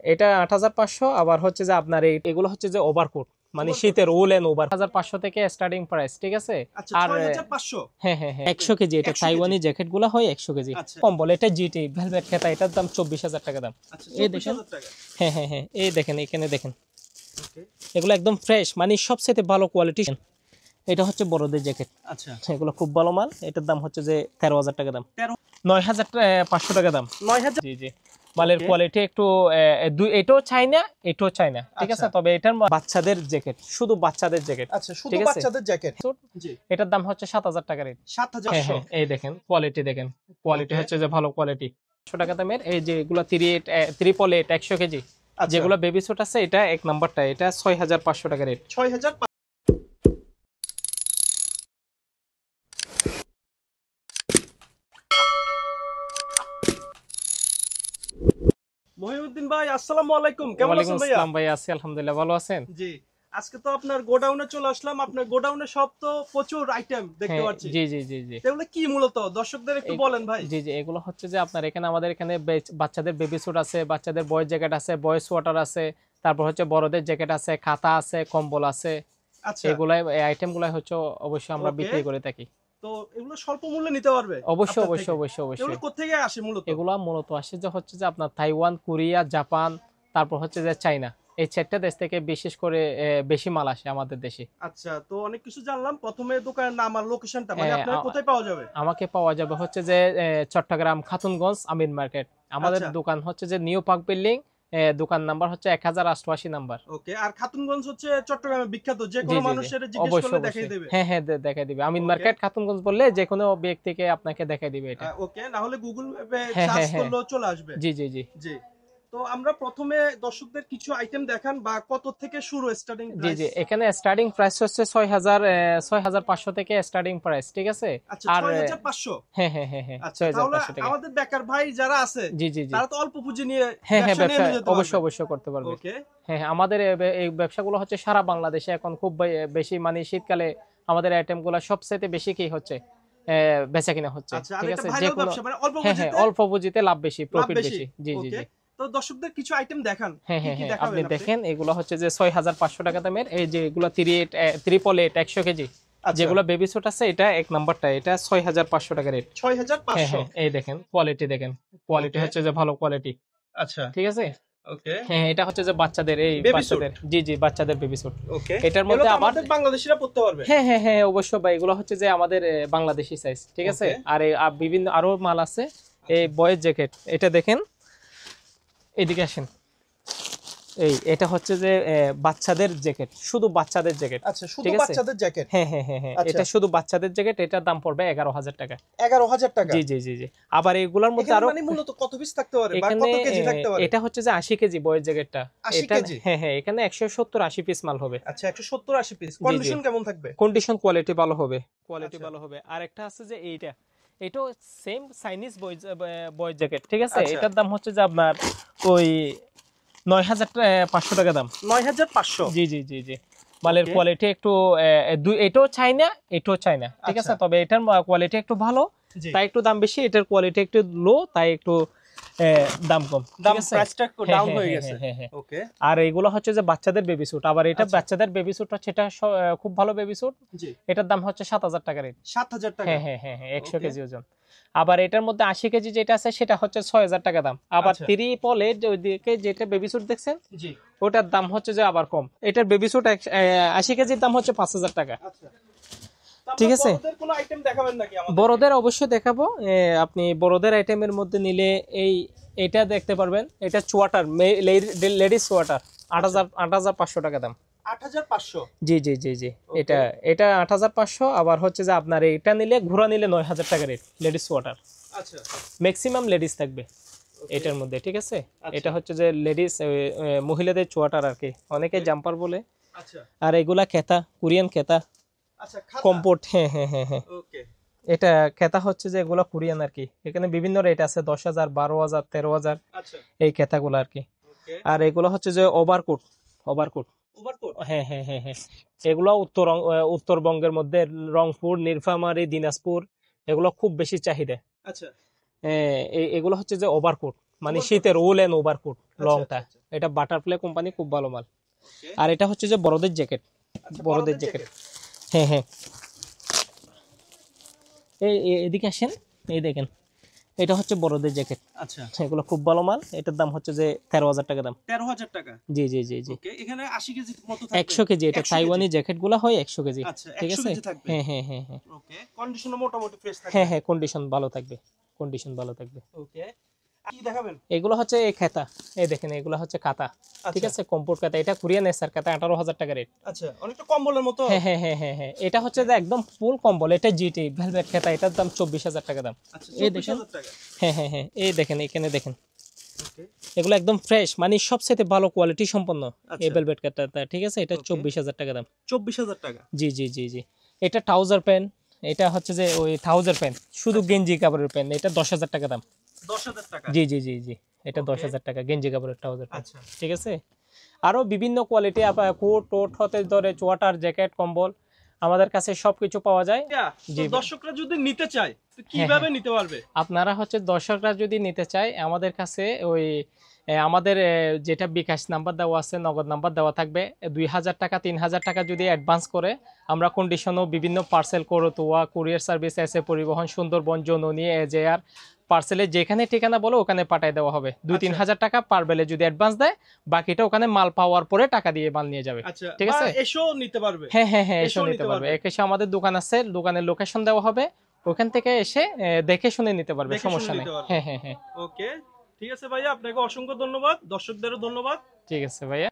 এটা ৮৫০০। আবার হচ্ছে যে আপনার এগুলো হচ্ছে যে ওভারকোট, মানে শীতের উলেন ওভার ১৫০০ থেকে স্টার্টিং প্রাইস, ঠিক আছে। আর ৬৫০০। হ্যাঁ হ্যাঁ হ্যাঁ ১০০ কেজি, এটা তাইওয়ানি জ্যাকেট গুলো হয় ১০০ কেজি। কম্বল এটা জিটি ভেলভেট খেতা, এটার দাম ২৪,০০০ টাকা দাম। এই দেখেন, হ্যাঁ হ্যাঁ হ্যাঁ এই দেখেন, এখানে দেখেন এগুলো একদম ফ্রেশ, মানে সবচেয়ে ভালো কোয়ালিটি। এটা হচ্ছে বড়দের জ্যাকেট, আচ্ছা এগুলো খুব ভালো মাল। এটার দাম হচ্ছে যে ১৩,০০০ টাকা দাম, ৯,৫০০ টাকা দাম। ৯,০০০। জি জি, মালের কোয়ালিটি একটু এটাও চাই না, এটাও চাই না, ঠিক আছে। তবে এটার বাচ্চাদের জ্যাকেট, শুধু বাচ্চাদের জ্যাকেট। আচ্ছা, শুধু বাচ্চাদের জ্যাকেট। জি, এটার দাম হচ্ছে ৭,০০০ টাকা রেট। ৭,৫০০। এই দেখেন কোয়ালিটি, দেখেন কোয়ালিটি হচ্ছে যে ভালো কোয়ালিটি। ১০০ টাকা দামের এই যে এগুলো ত্রিপল এইট ১০০ কেজি, যেগুলো বেবি স্যুট আছে, এটা এক নাম্বারটা, এটা ৬,৫০০ টাকা রেট। ৬,৫০০। মহিউদ্দিন ভাই, আসসালামু আলাইকুম। কেমন আছেন ভাইয়া? ওয়ালাইকুম আসসালাম ভাই, আছি আলহামদুলিল্লাহ, ভালো আছেন? জি, আজকে তো আপনার গোডাউনে চলে আসলাম। আপনার গোডাউনে সব তো প্রচুর আইটেম দেখতে পাচ্ছি। জি জি জি জি, এগুলো কি মূলত দর্শকদের একটু বলেন ভাই। জি জি, এগুলো হচ্ছে যে আপনার এখানে, আমাদের এখানে বাচ্চাদের বেবি স্যুট আছে, বাচ্চাদের বয়েজ জ্যাকেট আছে, বয়েজ সোয়েটার আছে, তারপর হচ্ছে বড়দের জ্যাকেট আছে, খাতা আছে, কম্বল আছে। আচ্ছা, এগুলাই, এই আইটেমগুলাই হচ্ছে অবশ্যই আমরা বিক্রি করে থাকি। তো এগুলো স্বল্প মূল্যে নিতে পারবে? অবশ্যই আপনার অবশ্যই থেকে? অবশ্যই অবশ্যই। এগুলো কোথা থেকে আসে মূলত? এগুলা মূলত আসে যে হচ্ছে যে আপনার তাইওয়ান, কোরিয়া, জাপান, তারপর হচ্ছে যে চায়না, এই চারটা দেশ থেকে বিশেষ করে বেশি মাল আসে আমাদের দেশে। আচ্ছা, তো অনেক কিছু জানলাম। প্রথমে দোকানের নাম আর লোকেশনটা, মানে আপনার কোথায় পাওয়া যাবে? আমাকে পাওয়া যাবে হচ্ছে যে চট্টগ্রাম খাতুনগঞ্জ আমিন মার্কেট। আমাদের দোকান হচ্ছে যে নিউ পার্ক বিল্ডিং, দোকান নাম্বার হচ্ছে ১০৮৮ নাম্বার। ওকে। আর খাতুনগঞ্জ হচ্ছে চট্টগ্রামে বিখ্যাত, যে কোনো মানুষের জিজ্ঞেস করলে দেখাই দেবে। হ্যাঁ হ্যাঁ দেখাই দিবে, আমিন মার্কেট খাতুনগঞ্জ বললে যে কোনো ব্যক্তিকে আপনাকে দেখাই দিবে এটা। ওকে, না হলে গুগল ম্যাপে হ্যাঁ সার্চ হ্যাঁ হ্যাঁ, করলেও চলে আসবে। জি জি জি জি, তো আমরা প্রথমে দর্শকদের কিছু আইটেম দেখান, বা কত থেকে শুরু স্টার্টিং জি প্রাইস? জি, এখানে স্টার্টিং প্রাইস হচ্ছে ৬,৫০০ থেকে স্টার্টিং প্রাইস, ঠিক আছে। আচ্ছা, আর ৬,৫০০। হ্যাঁ হ্যাঁ হ্যাঁ হ্যাঁ, আচ্ছা, তাহলে ৬,৫০০ টাকা। আমাদের বেকার ভাই যারা আছে, জি জি জি, তারা তো অল্প পুঁজি নিয়ে হ্যাঁ হ্যাঁ, ব্যবসা নিয়ে ব্যবসা যেতে অবশ্যই পারবে। অবশ্যই করতে পারবে। ওকে। হ্যাঁ হ্যাঁ, আমাদের এই ব্যবসাগুলো হচ্ছে সারা বাংলাদেশে এখন খুব বেশি, মানে শীতকালে আমাদের আইটেমগুলো সবচেয়ে বেশি কি হচ্ছে বেচা কিনা হচ্ছে, আচ্ছা, আর ঠিক এটা আছে। যে ভাইরাল কোনো, ব্যবসা, মানে অল্প হ্যাঁ হ্যাঁ, পুঁজিতে অল্প পুঁজিতে লাভ বেশি, লাভ প্রফিট বেশি। বেশি। জি জি ওকে, জি, তো দর্শকদের কিছু আইটেম দেখান। হ্যাঁ কি হ্যাঁ কি হ্যাঁ, আপনি দেখাবেন আপনি? দেখেন এগুলো হচ্ছে যে ৬,৫০০ টাকা দামের, এই যে এগুলো ট্রিপল এইট ১০০ কেজি, আচ্ছা, যেগুলো বেবি স্যুট আছে, এটা এক নাম্বারটা, এটা ৬,৫০০ টাকা রেট। হ্যাঁ ৬,৫০০। হ্যাঁ, এই দেখেন কোয়ালিটি, দেখেন কোয়ালিটি ওকে। হচ্ছে যে ভালো কোয়ালিটি, আচ্ছা, ঠিক আছে। ওকে। হ্যাঁ হ্যাঁ, এটা হচ্ছে যে বাচ্চাদের, এই বেবি স্যুট। বাচ্চাদের, জি জি, বাচ্চাদের বেবি স্যুট। ওকে, এটার এগুলো মধ্যে তো আবার, আমাদের বাংলাদেশিরা পড়তে পারবে? হ্যাঁ হ্যাঁ হ্যাঁ অবশ্যই ভাই, এগুলো হচ্ছে যে আমাদের বাংলাদেশি সাইজ, ঠিক আছে। ওকে। আর বিভিন্ন আরো মাল আছে। এই বয়েজ জ্যাকেট, এটা দেখেন, এদিকে আসেন। এটা হচ্ছে যে বাচ্চাদের জ্যাকেট, শুধু বাচ্চাদের জ্যাকেট। আচ্ছা, শুধু ঠিক আছে, বাচ্চাদের জ্যাকেট। হ্যাঁ হ্যাঁ হ্যাঁ হ্যাঁ, আচ্ছা। এটা শুধু বাচ্চাদের জ্যাকেট, এটার দাম পড়বে ১১,০০০ টাকা। ১১,০০০ টাকা। জি জি জি জি, আবার এগুলোর মধ্যে এখানে আরো, মানে মূলত কত পিস থাকতে পারে, বা এখানে কত কেজি থাকতে পারে? এটা হচ্ছে যে ৮০ কেজি বয়েজ জ্যাকেটটা। ৮০ এটা কেজি? হ্যাঁ হ্যাঁ, এখানে ১৭০-৮০ পিস মাল হবে। আচ্ছা, ১৭০-৮০ পিস। কন্ডিশন কেমন থাকবে? কন্ডিশন কোয়ালিটি ভালো হবে, কোয়ালিটি আচ্ছা। ভালো হবে। আর একটা আছে যে এটাও সেম চাইনিজ বয়েজ জ্যাকেট, ঠিক আছে। আচ্ছা। এটার দাম হচ্ছে যে আপনার ওই ৯,৫০০ টাকা দাম। ৯,৫০০। জি জি জি জি, মালের কোয়ালিটি একটু এটাও চাই না, এটাও চাই না, ঠিক আছে। আচ্ছা। তবে এটার কোয়ালিটি একটু ভালো, জি। তাই একটু দাম বেশি। এটার কোয়ালিটি একটু লো, তাই একটু দাম কম, দাম, ঠিক আছে। প্রাইসটা একটু হ্যাঁ, ডাউন হ্যাঁ, হয়ে হ্যাঁ, গেছে। হ্যাঁ, হ্যাঁ। ওকে। আর এগুলো হচ্ছে যে বাচ্চাদের বেবি স্যুট, আবার এটা আচ্ছা। বাচ্চাদের বেবি স্যুট হচ্ছে, এটা খুব ভালো বেবি স্যুট। জি। এটার দাম হচ্ছে ৭,০০০ টাকা রেট। ৭,০০০ টাকা। হ্যাঁ হ্যাঁ হ্যাঁ হ্যাঁ, ১০০ ওকে। কেজি ওজন। আবার এটার মধ্যে ৮০ কেজি যেটা আছে, সেটা হচ্ছে ৬,০০০ টাকা দাম। আবার আচ্ছা। ত্রিপল এইট ওইদিকে যেটা বেবি স্যুট দেখছেন, জি। ওটার দাম হচ্ছে যে আবার কম। এটার বেবি স্যুট ৮০ কেজির দাম হচ্ছে ৫,০০০ টাকা। আচ্ছা, তো ঠিক আছে, বড়দের কোনো আইটেম দেখাবেন নাকি আমাদের? বড়দের অবশ্যই দেখাবো। আপনি বড়দের আইটেমের মধ্যে নিলে এটা দেখতে পারবেন। এটা সোয়াটার, লেডিস সোয়াটার, ৮,৫০০ টাকা দাম। ৮,৫০০। জি জি জি জি, এটা ৮,৫০০। আবার হচ্ছে যে আপনার এটা নিলে, ঘোড়া নিলে ৯,০০০ টাকা রেট, লেডিস সোয়াটার। আচ্ছা। ম্যাক্সিমাম লেডিস থাকবে এটার মধ্যে, ঠিক আছে। এটা হচ্ছে যে লেডিস, মহিলাদের সোয়াটার আর কি, অনেকে জাম্পার বলে। আচ্ছা। আর এগুলা খেতা, কোরিয়ান খেতা, আচ্ছা, খাতা। কম্পোর্ট। হ্যাঁ হ্যাঁ হ্যাঁ হ্যাঁ, ওকে। এটা খেতা হচ্ছে যে এগুলো কোরিয়ান আর কি। এখানে বিভিন্ন রেট আছে, ১০,০০০, ১২,০০০, ১৩,০০০, আচ্ছা। এই খেতাগুলো আর কি। ওকে। আর এগুলো হচ্ছে যে ওভারকোট, ওভারকোট। ওভারকোট। হ্যাঁ হ্যাঁ হ্যাঁ হ্যাঁ, এগুলো উত্তরবঙ্গের মধ্যে রংপুর, নীলফামারী, দিনাজপুর, এগুলো খুব বেশি চাহিদা। আচ্ছা। এগুলো হচ্ছে যে ওভারকোট। মানে শীতের উল এন্ড ওভারকোট লংটা। এটা বাটারফ্লাই কোম্পানি, খুব ভালো মাল। আর এটা হচ্ছে যে বড়দের জ্যাকেট, বড়দের জ্যাকেট। হ্যাঁ হ্যাঁ, এদিকে আসেন, এই দেখেন, এটা হচ্ছে বড়দের জ্যাকেট। আচ্ছা, এগুলো খুব ভালো মাল। এটার দাম হচ্ছে যে 13,000 টাকা দাম। 13,000 টাকা। জি জি জি জি। ওকে, এখানে 80 কেজি মতো থাকবে। 100 কেজি। এটা তাইওয়ানি জ্যাকেট গুলা হয় 100 কেজি। আচ্ছা, ঠিক 100 আছে। কেজি থাকবে। হ্যাঁ হ্যাঁ হ্যাঁ হ্যাঁ। ওকে, কন্ডিশনও মোটামুটি ফ্রেশ থাকবে। হ্যাঁ হ্যাঁ, কন্ডিশন ভালো থাকবে, কন্ডিশন ভালো থাকবে। ওকে, কি দেখাবেন? এগুলো হচ্ছে এই খাতা, এই দেখেন, এগুলো হচ্ছে খাতা। ঠিক আছে, কম্পোর্ট খাতা। এটা কোরিয়ান এসআর খাতা, 18,000 টাকা রেট। আচ্ছা, অনেকটা কম্বলের মতো। হ্যাঁ হ্যাঁ হ্যাঁ হ্যাঁ হ্যাঁ। এটা হচ্ছে যে একদম ফুল কম্বল। এটা জিটি ভেলভেট খাতা। এটার দাম 24,000 টাকা দাম। আচ্ছা, এই দেখেন। 24,000 টাকা। হ্যাঁ হ্যাঁ হ্যাঁ, এই দেখেন, এখানে দেখেন, ওকে, এগুলো একদম ফ্রেশ, মানে সবচেয়ে ভালো কোয়ালিটি সম্পন্ন আচ্ছা। এই ভেলভেট খাতা। ঠিক আছে, এটা Okay. 24,000 টাকা দাম। 24,000 টাকা। জি জি জি জি। এটা ট্রাউজার প্যান্ট, এটা হচ্ছে যে ওই ট্রাউজার প্যান্ট, শুধু গেঞ্জি কাপড়ের প্যান্ট। এটা 10,000 টাকা দাম। 10,000 টাকা। জি জি জি জি। এটা Okay. 10,000 টাকা গেঞ্জি কাপড়ের ট্রাউজার প্যান্ট। আচ্ছা, ঠিক আছে। আরো বিভিন্ন কোয়ালিটি, কোট টোট হতে ধরে সোয়াটার, জ্যাকেট, কম্বল, আমাদের কাছে সবকিছু পাওয়া যায়। তো দর্শকরা যদি নিতে চায় তো হ্যাঁ, কিভাবে নিতে পারবে? আপনারা হচ্ছে দর্শকরা যদি নিতে চায় আমাদের কাছে ওই আমাদের যেটা বিকাশ নাম্বার দেওয়া আছে, নগদ নাম্বার দেওয়া থাকবে। 2,000 টাকা 3,000 টাকা যদি অ্যাডভান্স করে, আমরা কন্ডিশনও বিভিন্ন পার্সেল করতোয়া, কুরিয়ার সার্ভিস, এসে পরিবহন, সুন্দরবন, জননী, এজেআর পার্সেলে যেখানে ঠিকানা বলো ওখানে পাঠিয়ে দেওয়া হবে। 2-3,000 টাকা পার বেলে যদি অ্যাডভান্স দেয়, বাকিটা ওখানে মাল পাওয়ার পরে টাকা দিয়ে মাল নিয়ে যাবে। আচ্ছা, ঠিক আছে, এসো নিতে পারবে। হ্যাঁ হ্যাঁ হ্যাঁ, এসে এসেও নিতে নিতে পারবে। পারবে। এসে আমাদের দোকান আছে, দোকানের লোকেশন দেওয়া হবে, ওখান থেকে এসে দেখে শুনে নিতে পারবে, দেখে শুনে সমস্যা নেই। নিতে পারবে। হ্যাঁ হ্যাঁ হ্যাঁ। ওকে, ঠিক আছে ভাইয়া, আপনাকে অসংখ্য ধন্যবাদ, দর্শকদেরও ধন্যবাদ। ঠিক আছে ভাইয়া।